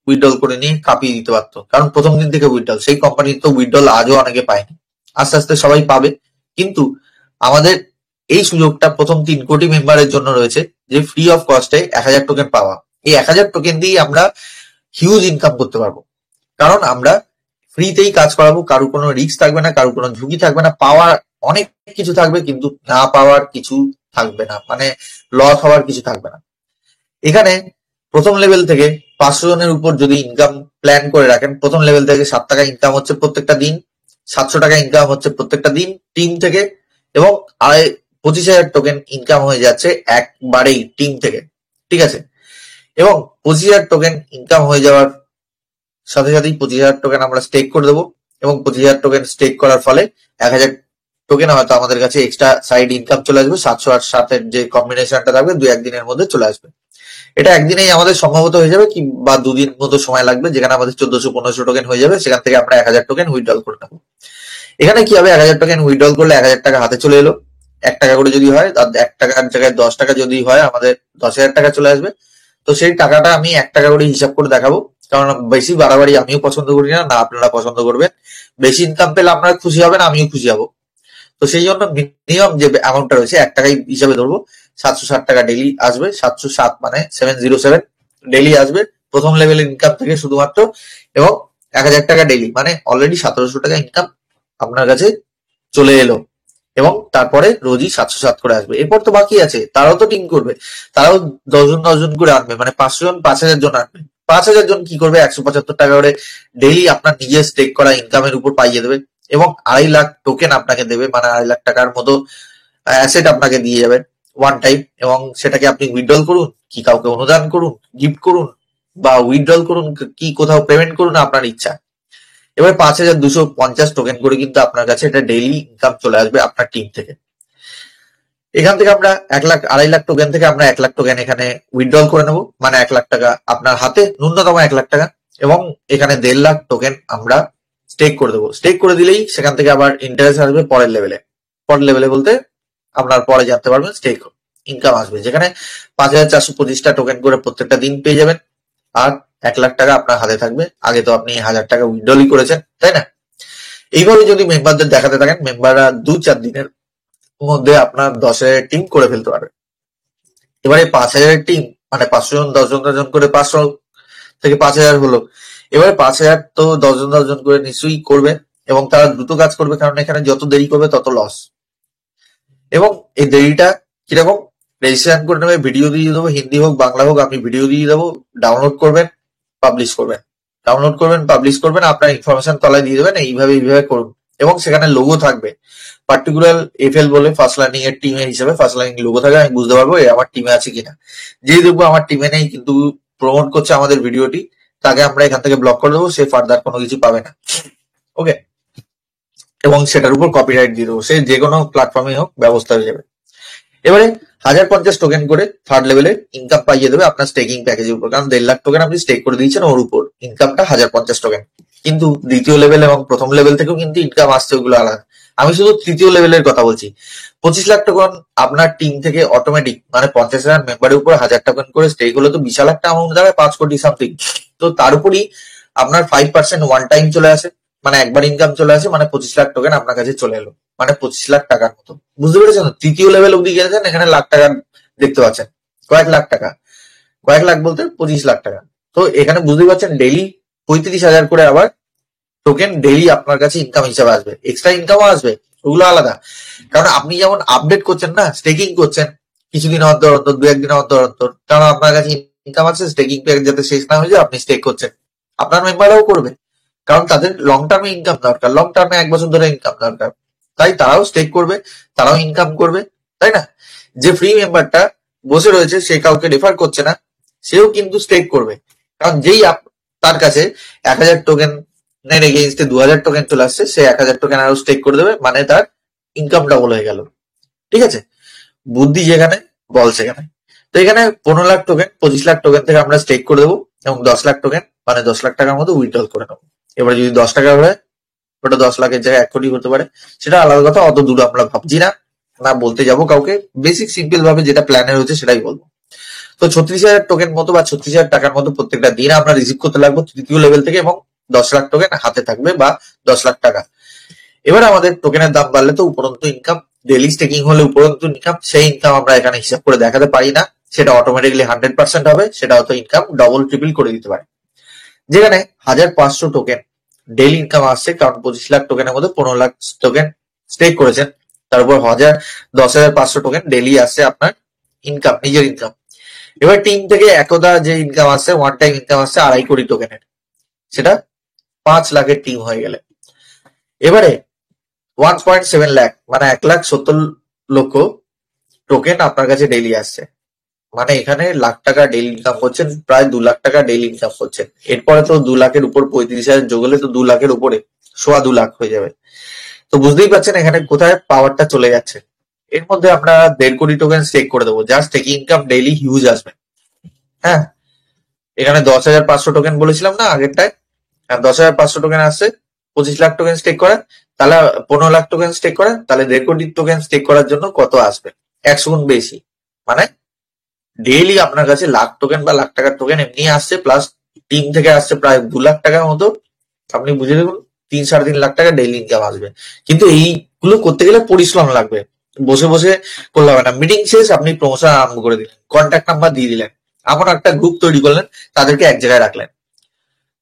উইথড্রল করে নিয়ে কাঁপিয়ে দিতে পারতো, কারণ প্রথম দিন থেকে উইথড্রল। সেই কোম্পানির তো উইথড্রল আজও অনেকে পায়নি, আস্তে আস্তে সবাই পাবে। কিন্তু আমাদের এই সুযোগটা প্রথম 3 কোটি মেম্বারের জন্য রয়েছে, যে ফ্রি অফ কস্টে 1000 টোকেন পাওয়া। এই 1000 টোকেন দিয়ে আমরা হিউজ ইনকাম করতে পারবো, কারণ আমরা ফ্রিতেই কাজ করাবো, কারো কোনো রিস্ক থাকবে না, কারো কোনো ঝুঁকি থাকবে না। পাওয়ার অনেক কিছু থাকবে, কিন্তু না পাওয়ার কিছু থাকবে না, মানে লস হওয়ার কিছু থাকবে না। এখানে প্রথম লেভেল থেকে 500 জনের উপর যদি ইনকাম প্ল্যান করে রাখেন, প্রথম লেভেল থেকে 7 টাকা ইনকাম হচ্ছে প্রত্যেকটা দিন, 700 টাকা ইনকাম হচ্ছে প্রত্যেকটা দিন টিম থেকে, এবং 25,000 টোকেন ইনকাম হয়ে যাচ্ছে একবারেই টিম থেকে। ঠিক আছে, এবং 25,000 টোকেন ইনকাম হয়ে যাওয়ার সাথে সাথেই 25,000 টোকেন আমরা স্টেক করে দেবো, এবং 25,000 টোকেন স্টেক করার ফলে 1000 টোকেন হয়তো আমাদের কাছে এক্সট্রা সাইড ইনকাম চলে আসবে। 700 আর 7-এর যে কম্বিনেশনটা থাকবে 2-1 দিনের মধ্যে চলে আসবে। এটা একদিনেই আমাদের সম্ভবত হয়ে যাবে, কি বা 2 দিন মতো সময় লাগবে, যেখানে আমাদের 1400-1500 টোকেন হয়ে যাবে। সেখান থেকে আমরা 1000 টোকেন উইথড্রল করে নেবো। এখানে কি হবে, 1000 টোকেন উইথড্রল করলে 1000 টাকা হাতে চলে এলো। 1 টাকা করে যদি হয়, 1 টাকার জায়গায় 10 টাকা যদি হয়, আমাদের 10,000 টাকা চলে আসবে। তো সেই টাকাটা আমি 1 টাকা করে হিসাব করে দেখাবো, কারণ বেশি বাড়াবাড়ি আমিও পছন্দ করি না, না আপনারা পছন্দ করবেন। বেশি ইনকাম পেলে আপনারা খুশি হবেন, আমিও খুশি হবো। তো সেই জন্য মিনিমাম যে অ্যামাউন্টটা রয়েছে 1 টাকাই হিসাবে ধরবো। 760 টাকা ডেইলি আসবে, 707 মানে 707 ডেইলি আসবে প্রথম লেভেল ইনকাম থেকে শুধুমাত্র, এবং 1000 টাকা ডেইলি মানে অলরেডি 1700 টাকা ইনকাম আপনার কাছে চলে এলো। এবং তারপরে রোজই 707 করে আসবে। এরপর তো বাকি আছে, তারাও তো টিম করবে, তারাও 10 জন করে আনবে, মানে 500 জন 5000 জন আনবে। 5000 জন কি করবে, 175 টাকা করে ডেইলি আপনার নিজের স্টেক করা ইনকামের উপর পাইয়ে দেবে, এবং 2.5 লাখ টোকেন আপনাকে দেবে, মানে 2.5 লাখ টাকার মতো অ্যাসেট আপনাকে দিয়ে যাবে ওয়ান টাইম। এবং সেটাকে আপনি উইথড্রল করুন, কি কাউকে অনুদান করুন, গিফট করুন, বা উইথড্রল করুন, কি কোথাও পেমেন্ট করুন, আপনার ইচ্ছা। এবার 5250 টোকেন করে কিন্তু আপনার কাছে এটা ডেইলি ইনকাম চলে আসবে আপনার টিম থেকে। এখান থেকে আমরা 1 লাখ 2.5 লাখ টোকেন থেকে আমরা 1 লাখ টোকেন এখানে উইথড্রল করে নেবো, মানে 1 লাখ টাকা আপনার হাতে, ন্যূনতম 1 লাখ টাকা। এবং এখানে 1.5 লাখ টোকেন আমরা স্টেক করে দেবো। স্টেক করে দিলেই সেখান থেকে আবার ইন্টারেস্ট আসবে পরের লেভেলে। পরের লেভেলে বলতে আপনার পরে জানতে পারবেন স্টেক ইনকাম আসবে, যেখানে 5425টা টোকেন করে প্রত্যেকটা দিন পেয়ে যাবেন, আর 1 লাখ টাকা আপনার হাতে থাকবে। আগে তো আপনি 1000 টাকা উইথড্রলই করেছেন, তাই না? এইভাবে যদি মেম্বারদের দেখাতে থাকেন, মেম্বাররা 2-4 দিনের মধ্যে আপনার 10,000 টিম করে ফেলতে পারবে। এবারে 5000 টিম মানে 500 জন 10 জন করে 500 থেকে 5000 হলো। এবারে 5000 তো 10 জন করে নিশ্চয়ই করবে, এবং তারা দ্রুত কাজ করবে, কারণ এখানে যত দেরি করবে তত লস। এবং এই দেরিটা কিরকম, রেজিস্ট্রেশন করে নেবে, ভিডিও দিয়ে দেবো, হিন্দি হোক বাংলা হোক, আমি ভিডিও দিয়ে দেবো, ডাউনলোড করবেন, পাবলিশ করবেন, ডাউনলোড করবেন, পাবলিশ করবেন, আপনার ইনফরমেশন তলায় দিয়ে দেবেন, এইভাবে করুন। এবং সেখানে লোগো থাকবে, পার্টিকুলার এফএল বলে ফার্স্ট লার্নিং এর টিমে হিসেবে ফার্স্ট লার্নিং লোগো থাকে, আমি বুঝতে পারবো আমার টিমে আছে কিনা। যেই দেখবো আমার টিমে নেই কিন্তু প্রমোট করছে আমাদের ভিডিওটি, তাকে আমরা এখান থেকে ব্লক করে দেবো, সে ফার্দার কোনো কিছু পাবে না। ওকে, এবং সেটার উপর কপিরাইট দিয়ে দেবো, সে যে কোনো প্ল্যাটফর্মে হোক ব্যবস্থা হয়ে যাবে। এবারে 1050 টোকেন করে থার্ড লেভেলে ইনকাম পাইয়ে দেবে আপনার স্টেকিং প্যাকেজের উপর, কারণ 1.5 লাখ টোকেন আপনি স্টেক করে দিয়েছেন, ওর উপর ইনকামটা 1050 টোকেন। কিন্তু দ্বিতীয় লেভেল এবং প্রথম লেভেল থেকেও কিন্তু ইনকাম আসছে, ওগুলো আলাদা। আমি শুধু তৃতীয় লেভেলের কথা বলছি। 25 লাখ টোকেন আপনার টিম থেকে অটোমেটিক, মানে 50,000 মেম্বারের উপর 1000 টোকেন করে স্টেক হলে তো বিশাল একটা অ্যামাউন্ট দাঁড়ায়, 5 কোটি সামথিং। তো তার উপরই আপনার 5% ওয়ান টাইম চলে আসে, মানে একবার ইনকাম চলে আসে, মানে 25 লাখ টোকেন আপনার কাছে চলে এলো, মানে 25 লাখ টাকার মতো। বুঝতে পেরেছেন? তৃতীয় লেভেল অব্দি গেছেন, এখানে লাখ টাকা দেখতে পাচ্ছেন, কয়েক লাখ টাকা, কয়েক লাখ বলতে 25 লাখ টাকা। তো এখানে বুঝতে পারছেন ডেইলি 35,000 করে আবার টোকেন ডেইলি আপনার কাছে ইনকাম হিসাবে আসবে। এক্সট্রা ইনকামও আসবে, ওগুলো আলাদা। কারণ আপনি যেমন আপডেট করছেন না, স্টেকিং করছেন কিছুদিন অন্তর অন্তর, 2-1 দিন অন্তর অন্তর, কারণ আপনার কাছে ইনকাম আছে, স্টেকিং প্যাক যাতে শেষ না হয়ে যায়, আপনি স্টেক করছেন। আপনার মেম্বাররাও করবে, কারণ তাদের লং টার্মে ইনকাম দরকার, লং টার্মে 1 বছর ধরে ইনকাম দরকার, তাই তারাও স্টেক করবে, তারাও ইনকাম করবে, তাই না? যে ফ্রি মেম্বারটা বসে রয়েছে, সে কাউকে রেফার করছে না, সেও কিন্তু স্টেক করবে, কারণ যেই তার কাছে 1000 টোকেন নেট এগেইনস্টে 2000 টোকেন চলে আসছে, সে 1000 টোকেন আরো স্টেক করে দেবে, মানে তার ইনকাম ডাবল হয়ে গেল। ঠিক আছে, বুদ্ধি যেখানে বল সেখানে। তো এখানে 15 লাখ টোকেন 25 লাখ টোকেন থেকে আমরা স্টেক করে দেবো এবং 10 লাখ টোকেন মানে 10 লাখ টাকার মতো উইথড্রল করে নেবো। এবার যদি 10 টাকা হয় ওটা 10 লাখের জায়গায় 1 কোটি হতে পারে, সেটা আলাদা কথা, অত দূর আমরা ভাবছি না, না বলতে যাবো কাউকে। বেসিক সিম্পল ভাবে যেটা প্ল্যানের হচ্ছে সেটাই বলবো। তো 36,000 টোকেন মতো বা 36,000 টাকার মতো প্রত্যেকটা দিন আমরা রিসিভ করতে লাগবো তৃতীয় লেভেল থেকে, এবং 10 লাখ টোকেন হাতে থাকবে বা 10 লাখ টাকা। এবার আমাদের টোকেনের দাম বাড়লে তো উপরন্তু ইনকাম, ডেইলি স্টেকিং হলে উপরন্তু ইনকাম, সেই ইনকাম আমরা এখানে হিসাব করে দেখাতে পারি না, সেটা অটোমেটিকলি 100% হবে, সেটা হয়তো ইনকাম ডবল ট্রিপল করে দিতে পারে। যেখানে 1500 টোকেন ডেইলি ইনকাম আসছে, কারণ 25 লাখ টোকেনের মধ্যে 15 লাখ টোকেন স্টেক করেছেন, তার উপর 10,500 টোকেন ডেইলি আসছে আপনার ইনকাম, নিজের ইনকাম। এবার টিম থেকে একদা যে ইনকাম আসছে, ওয়ান টাইম ইনকাম আসছে 2.5 কোটি টোকেনের, সেটা 5 লাখের টিম হয়ে গেলে। এবারে 1.7 লাখ মানে 1,70,00,000 টোকেন আপনার কাছে ডেইলি আসছে, মানে এখানে লাখ টাকা ডেইলি ইনকাম করছেন, প্রায় 2 লাখ টাকা ডেইলি ইনকাম করছেন। এরপরে তো 2 লাখের উপর 35,000 যোগ হলে তো 2 লাখের উপরে 2.25 লাখ হয়ে যাবে। তো বুঝতেই পারছেন এখানে কোথায় পাওয়ারটা চলে যাচ্ছে। এর মধ্যে আমরা 1.5 কোটি টোকেন স্টেক করে দেবো, just staking income daily huge আসবে। হ্যাঁ, এখানে 10,500 টোকেন বলেছিলাম না আগেরটায়, 10,500 টোকেন আসছে, 25 লাখ টোকেন স্টেক করে, তাহলে 15 লাখ টোকেন স্টেক করে, তাহলে 1.5 কোটি টোকেন স্টেক করার জন্য কত আসবে? 100 গুণ বেশি, মানে ডেইলি আপনার কাছে লাখ টোকেন বা লাখ টাকার টোকেন এমনি আসছে, প্লাস টিম থেকে আসছে প্রায় 2 লাখ টাকার মতো। আপনি বুঝে দেখুন 3-3.5 লাখ টাকা ডেইলি ইনকাম আসবে। কিন্তু এইগুলো করতে গেলে পরিশ্রম লাগবে, বসে বসে করলে হবে না। মিটিং শেষ, আপনি প্রমোশন আরম্ভ করে দিলেন, কন্ট্যাক্ট নাম্বার দিয়ে দিলেন, এমন একটা গ্রুপ তৈরি করলেন, তাদেরকে এক জায়গায় রাখলেন।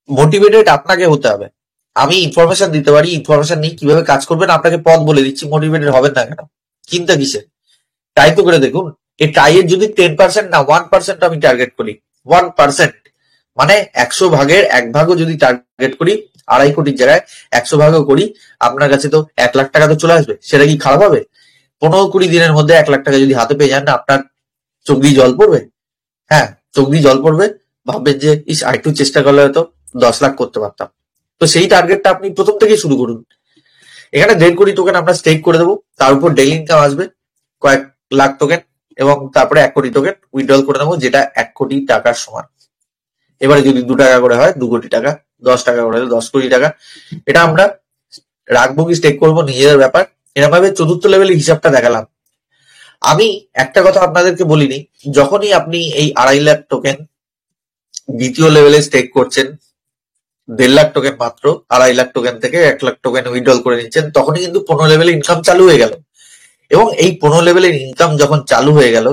মোটিভেটেড আপনাকে হতে হবে। আমি ইনফরমেশন দিতে পারি, ইনফরমেশন নিয়ে কিভাবে কাজ করবেন আপনাকে পথ বলে দিচ্ছি, মোটিভেটেড হবেন না কেন? চিন্তা কিসে? ট্রাই তো করে দেখুন। এই ট্রাই এর যদি 10% না 1% আমি টার্গেট করি, 1% মানে 100 ভাগের 1 ভাগও যদি টার্গেট করি, 2.5 কোটির জায়গায় 100 ভাগও করি, আপনার কাছে তো 1 লাখ টাকা তো চলে আসবে। সেটা কি খারাপ হবে? 15-20 দিনের মধ্যে 1 লাখ টাকা যদি হাতে পেয়ে যান, আপনার চোখ দিয়ে জল পড়বে? হ্যাঁ, চোখ দিয়ে জল পড়বে, ভাববেন যে ইস আরেকটু চেষ্টা করলে হয়তো 10 লাখ করতে পারতাম। তো সেই টার্গেটটা আপনি প্রথম থেকেই শুরু করুন। এখানে 1.5 কোটি টোকেন আমরা স্টেক করে দেবো, তার উপর ডেইলি ইনকাম আসবে কয়েক লাখ টোকেন, এবং তারপরে 1 কোটি টোকেন উইথড্রল করে নেবো, যেটা 1 কোটি টাকার সমান। এবারে যদি 2 টাকা করে হয় 2 কোটি টাকা, 10 টাকা করে হলে 10 কোটি টাকা। এটা আমরা রাখবো কি স্টেক করবো নিজেদের ব্যাপার। এরকম ভাবে চতুর্থ লেভেলের হিসাবটা দেখালাম। আমি একটা কথা আপনাদেরকে বলিনি, যখনই আপনি এই 2.5 লাখ টোকেন দ্বিতীয় লেভেলে স্টেক করছেন, 1.5 লাখ টোকেন মাত্র, 2.5 লাখ টোকেন থেকে 1 লাখ টোকেন উইথড্রল করে নিচ্ছেন, তখনই কিন্তু 15 লেভেলে ইনকাম চালু হয়ে গেল। এবং এই 15 লেভেলের ইনকাম যখন চালু হয়ে গেল,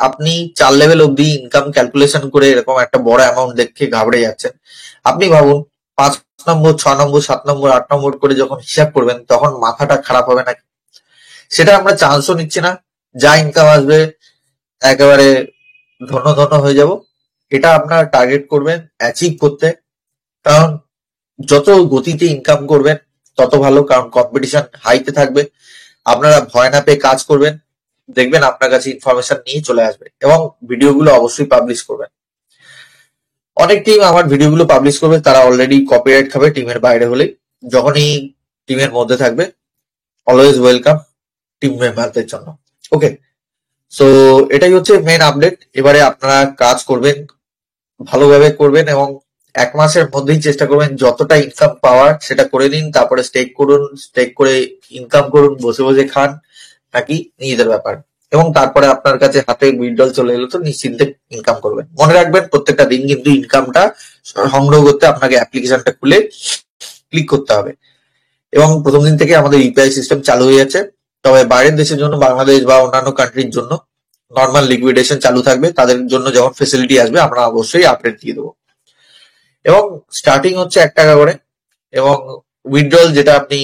আপনি 4 লেভেল অব্দি ইনকাম ক্যালকুলেশন করে এরকম একটা বড় অ্যামাউন্ট দেখে ঘাবড়ে যাচ্ছেন। আপনি ভাবুন 5 নম্বর, 6 নম্বর, 7 নম্বর, 8 নম্বর করে যখন হিসাব করবেন, তখন মাথাটা খারাপ হবে নাকি? সেটা আমরা চান্সও নিচ্ছি না, যা ইনকাম আসবে একেবারে ধন্য ধন্য হয়ে যাব। এটা আপনার টার্গেট করবেন অ্যাচিভ করতে, কারণ যত গতিতে ইনকাম করবেন তত ভালো, কারণ কম্পিটিশন হাইতে থাকবে। আপনারা ভয় না পেয়ে কাজ করবেন, দেখবেন আপনার কাছে ইনফরমেশন নিয়ে চলে আসবে, এবং ভিডিওগুলো অবশ্যই পাবলিশ করবেন। অনেক টিম আমার ভিডিওগুলো পাবলিশ করবে, তারা অলরেডি কপিরাইট খাবে টিমের বাইরে হলে। যখনই টিমের মধ্যে থাকবে, অলওয়েজ ওয়েলকাম টিম মেম্বারদের জন্য। ওকে, সো এটাই হচ্ছে মেন আপডেট। এবারে আপনারা কাজ করবেন, ভালোভাবে করবেন, এবং 1 মাসের মধ্যেই চেষ্টা করবেন যতটা ইনকাম পাওয়ার সেটা করে নিন, তারপরে স্টেক করুন, স্টেক করে ইনকাম করুন, বসে বসে খান, নাকি নিজেদের ব্যাপার। এবং তারপরে আপনার কাছে হাতে উইথড্রল চলে এলো তো নিশ্চিন্তে ইনকাম করবেন। মনে রাখবেন প্রত্যেকটা দিন কিন্তু ইনকামটা সংগ্রহ করতে আপনাকে অ্যাপ্লিকেশনটা খুলে ক্লিক করতে হবে। এবং প্রথম দিন থেকে আমাদের ইউপিআই সিস্টেম চালু হয়ে যাচ্ছে, তবে বাইরের দেশের জন্য, বাংলাদেশ বা অন্যান্য কান্ট্রির জন্য নর্মাল লিকুইডেশন চালু থাকবে। তাদের জন্য যখন ফেসিলিটি আসবে আমরা অবশ্যই আপডেট দিয়ে দেবো। এবং স্টার্টিং হচ্ছে 1 টাকা করে, এবং উইথড্রল যেটা আপনি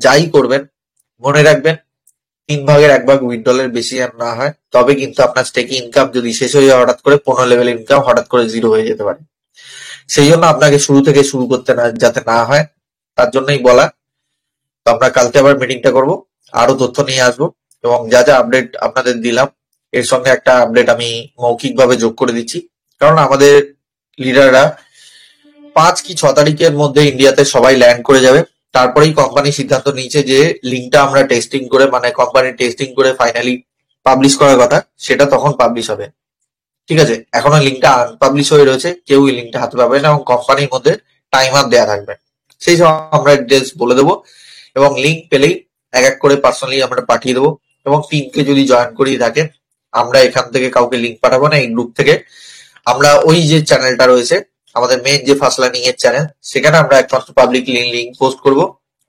যাই করবেন মনে রাখবেন 3 ভাগের 1 ভাগ উইথড্রলের বেশি আর না হয়, তবে কিন্তু আপনার স্টেকিং ইনকাম যদি শেষ হয়ে যায় হঠাৎ করে, 15 লেভেল ইনকাম হঠাৎ করে 0 হয়ে যেতে পারে। সেই জন্য আপনাকে শুরু থেকে শুরু করতে না, যাতে না হয়, তার জন্যই বলা। তো আমরা কালকে আবার মিটিংটা করব, আরো তথ্য নিয়ে আসবো, এবং যা যা আপডেট আপনাদের দিলাম এর সঙ্গে একটা আপডেট আমি মৌখিকভাবে যোগ করে দিচ্ছি, কারণ আমাদের লিডাররা 5 কি 6 তারিখের মধ্যে ইন্ডিয়াতে সবাই ল্যান্ড করে যাবে। তারপরেই কোম্পানি সিদ্ধান্ত নিয়েছে যে লিঙ্কটা আমরা টেস্টিং করে, মানে কোম্পানি টেস্টিং করে ফাইনালি পাবলিশ করার কথা, সেটা তখন পাবলিশ হবে। ঠিক আছে, এখনো লিঙ্কটা আনপাবলিশ হয়ে রয়েছে, কেউ এই লিঙ্কটা হাতে পাবে না এবং কোম্পানির মধ্যে টাইমার দেওয়া থাকবে। সেই সময় আমরা ডিটেলস বলে দেবো এবং লিঙ্ক পেলেই এক এক করে পার্সোনালি আমরা পাঠিয়ে দেবো। এবং টিমকে যদি জয়েন করিয়ে থাকে, আমরা এখান থেকে কাউকে লিঙ্ক পাঠাবো না, এই গ্রুপ থেকে আমরা ওই যে চ্যানেলটা রয়েছে আমাদের মেন যে ফার্স্ট লার্নিং এর চ্যানেল, সেখানে আমরা একমাত্র পাবলিক লিঙ্ক পোস্ট করব।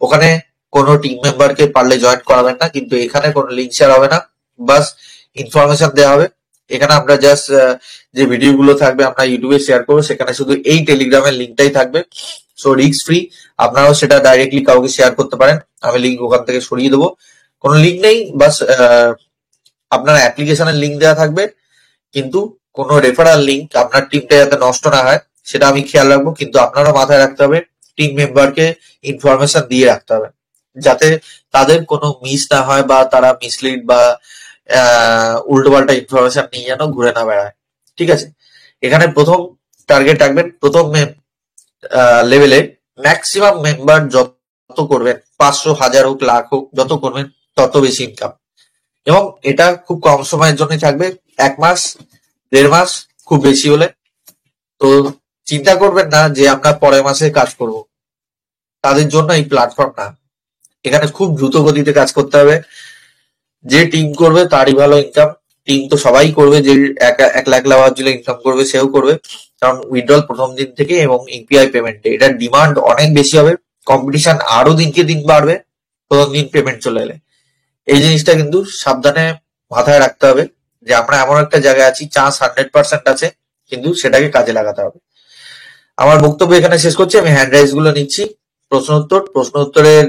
ওখানে কোনো টিম মেম্বারকে পারলে জয়েন করাবেন না, কিন্তু এখানে কোনো লিঙ্ক শেয়ার হবে না, বাস ইনফরমেশন দেওয়া হবে। এখানে আমরা জাস্ট যে ভিডিওগুলো থাকবে আমরা ইউটিউবে শেয়ার করবো, সেখানে শুধু এই টেলিগ্রামের লিঙ্কটাই থাকবে। সো রিস্ক ফ্রি, আপনারাও সেটা ডাইরেক্টলি কাউকে শেয়ার করতে পারেন, আমি লিঙ্ক ওখান থেকে সরিয়ে দেবো। কোনো লিঙ্ক নেই, বাস আপনার অ্যাপ্লিকেশনের লিঙ্ক দেওয়া থাকবে, কিন্তু কোনো রেফারাল লিঙ্ক আপনার টিমটা যাতে নষ্ট না হয় সেটা আমি খেয়াল রাখবো। কিন্তু আপনারও মাথায় রাখতে হবে টিম মেম্বারকে ইনফরমেশন দিয়ে রাখতে হবে, যাতে তাদের কোনো মিস না হয় বা তারা মিসলিড বা উল্টোপাল্টা ইনফরমেশন নিয়ে যেন ঘুরে না বেড়ায়। ঠিক আছে, এখানে প্রথম টার্গেট রাখবেন, প্রথম লেভেলে ম্যাক্সিমাম মেম্বার যত করবেন, 500, 1000 হোক, লাখ হোক, যত করবেন তত বেশি ইনকাম। এবং এটা খুব কম সময়ের জন্য থাকবে, 1 মাস 1.5 মাস খুব বেশি হলে। তো চিন্তা করবেন না যে আমরা পরের মাসে কাজ করব, তাদের জন্য এই প্ল্যাটফর্ম না। এখানে খুব দ্রুত গতিতে কাজ করতে হবে, যে টিম করবে তারই ভালো ইনকাম। টিম তো সবাই করবে, যে 1 লাখ লাভার জন্য ইনকাম করবে সেও করবে, কারণ উইথড্রল প্রথম দিন থেকে এবং ইউপিআই পেমেন্টে এটার ডিমান্ড অনেক বেশি হবে, কম্পিটিশন আরো দিনকে দিন বাড়বে প্রথম দিন পেমেন্ট চলে এলে। এই জিনিসটা কিন্তু সাবধানে মাথায় রাখতে হবে যে আমরা এমন একটা জায়গায় আছি, চান্স 100% আছে, কিন্তু সেটাকে কাজে লাগাতে হবে। আমার বক্তব্য এখানে শেষ করছি, আমি হ্যান্ড রাইজ গুলো নিচ্ছি। প্রশ্ন উত্তরের